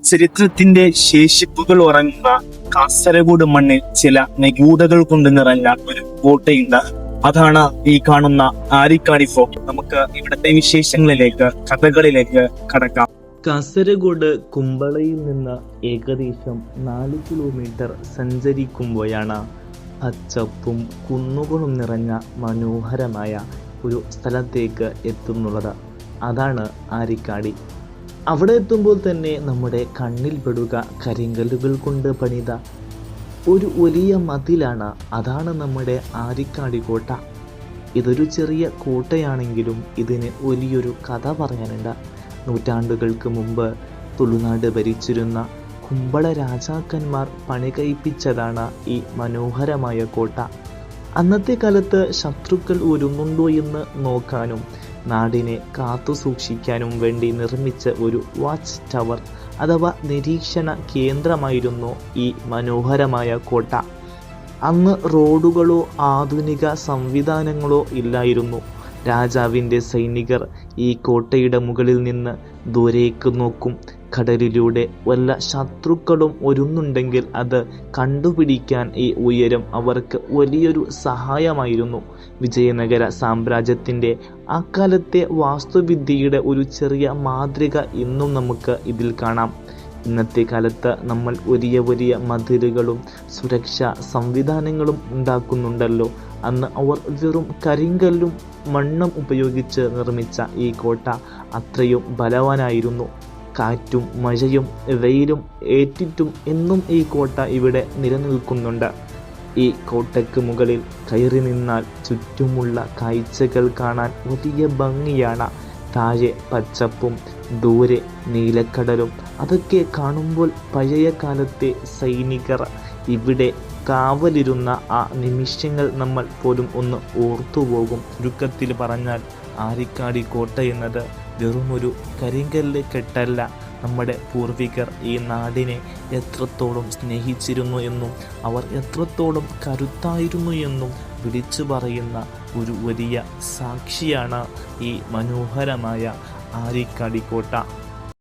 ചരിത്രത്തിന്റെ ശേഷിപ്പുകൾ ഉറങ്ങുന്ന കാസർഗോഡ് മണ്ണിൽ ചില നിഗൂഢകൾ കൊണ്ട് നിറഞ്ഞ ഒരു കോട്ടയുണ്ട്. അതാണ് ഈ കാണുന്ന ആരിക്കാടി ഫോർട്ട്. നമുക്ക് ഇവിടുത്തെ വിശേഷങ്ങളിലേക്ക്, കഥകളിലേക്ക് കടക്കാം. കാസർഗോഡ് കുമ്പളയിൽ നിന്ന് ഏകദേശം 4 കിലോമീറ്റർ സഞ്ചരിക്കുമ്പോഴാണ് പച്ചപ്പും കുന്നുകളും നിറഞ്ഞ മനോഹരമായ ഒരു സ്ഥലത്തേക്ക് എത്തുന്നുള്ളത്. അതാണ് ആരിക്കാടി. അവിടെ എത്തുമ്പോൾ തന്നെ നമ്മുടെ കണ്ണിൽ പെടുക കരിങ്കല്ലുകൾ കൊണ്ട് പണിത ഒരു വലിയ മതിലാണ്. അതാണ് നമ്മുടെ ആരിക്കാടി കോട്ട. ഇതൊരു ചെറിയ കോട്ടയാണെങ്കിലും ഇതിന് വലിയൊരു കഥ പറയാനുണ്ട്. നൂറ്റാണ്ടുകൾക്ക് മുമ്പ് തുളുനാട് ഭരിച്ചിരുന്ന കുമ്പള രാജാക്കന്മാർ പണി കഴിപ്പിച്ചതാണ് ഈ മനോഹരമായ കോട്ട. അന്നത്തെ കാലത്ത് ശത്രുക്കൾ ഒരുങ്ങുണ്ടോ എന്ന് നോക്കാനും നാടിനെ കാത്തു സൂക്ഷിക്കാനും വേണ്ടി നിർമ്മിച്ച ഒരു വാച്ച് ടവർ അഥവാ നിരീക്ഷണ കേന്ദ്രമായിരുന്നു ഈ മനോഹരമായ കോട്ട. അന്ന് റോഡുകളോ ആധുനിക സംവിധാനങ്ങളോ ഇല്ലായിരുന്നു. രാജാവിൻ്റെ സൈനികർ ഈ കോട്ടയുടെ മുകളിൽ നിന്ന് ദൂരേക്ക് നോക്കും. കടലിലൂടെ വല്ല ശത്രുക്കളും ഒരുന്നുണ്ടെങ്കിൽ അത് കണ്ടുപിടിക്കാൻ ഈ ഉയരം അവർക്ക് വലിയൊരു സഹായമായിരുന്നു. വിജയനഗര സാമ്രാജ്യത്തിൻ്റെ അക്കാലത്തെ വാസ്തുവിദ്യയുടെ ഒരു ചെറിയ മാതൃക ഇന്നും നമുക്ക് ഇതിൽ കാണാം. ഇന്നത്തെ കാലത്ത് നമ്മൾ വലിയ വലിയ മതിലുകളും സുരക്ഷാ സംവിധാനങ്ങളും ഉണ്ടാക്കുന്നുണ്ടല്ലോ. അന്ന് അവർ വെറും കരിങ്കല്ലും മണ്ണും ഉപയോഗിച്ച് നിർമ്മിച്ച ഈ കോട്ട അത്രയും ബലവാനായിരുന്നു. കാറ്റും മഴയും വെയിലും ഏറ്റിട്ടും എന്നും ഈ കോട്ട ഇവിടെ നിലനിൽക്കുന്നുണ്ട്. ഈ കോട്ടയ്ക്ക് മുകളിൽ കയറി നിന്നാൽ ചുറ്റുമുള്ള കാഴ്ചകൾ കാണാൻ വലിയ ഭംഗിയാണ്. താഴെ പച്ചപ്പും ദൂരെ നീലക്കടലും. അതൊക്കെ കാണുമ്പോൾ പഴയ കാലത്തെ സൈനികർ ഇവിടെ കാവലിരുന്ന ആ നിമിഷങ്ങൾ നമ്മൾ പോലും ഒന്ന് ഓർത്തുപോകും. ചുരുക്കത്തിൽ പറഞ്ഞാൽ ആരിക്കാടി കോട്ട എന്നത് വെറുമൊരു കരിങ്കല്ല് കെട്ടല്ല. നമ്മുടെ പൂർവികർ ഈ നാടിനെ എത്രത്തോളം സ്നേഹിച്ചിരുന്നു എന്നും അവർ എത്രത്തോളം കരുത്തായിരുന്നു എന്നും വിളിച്ചു പറയുന്ന ഒരു വലിയ സാക്ഷിയാണ് ഈ മനോഹരമായ ആരിക്കാടി കോട്ട.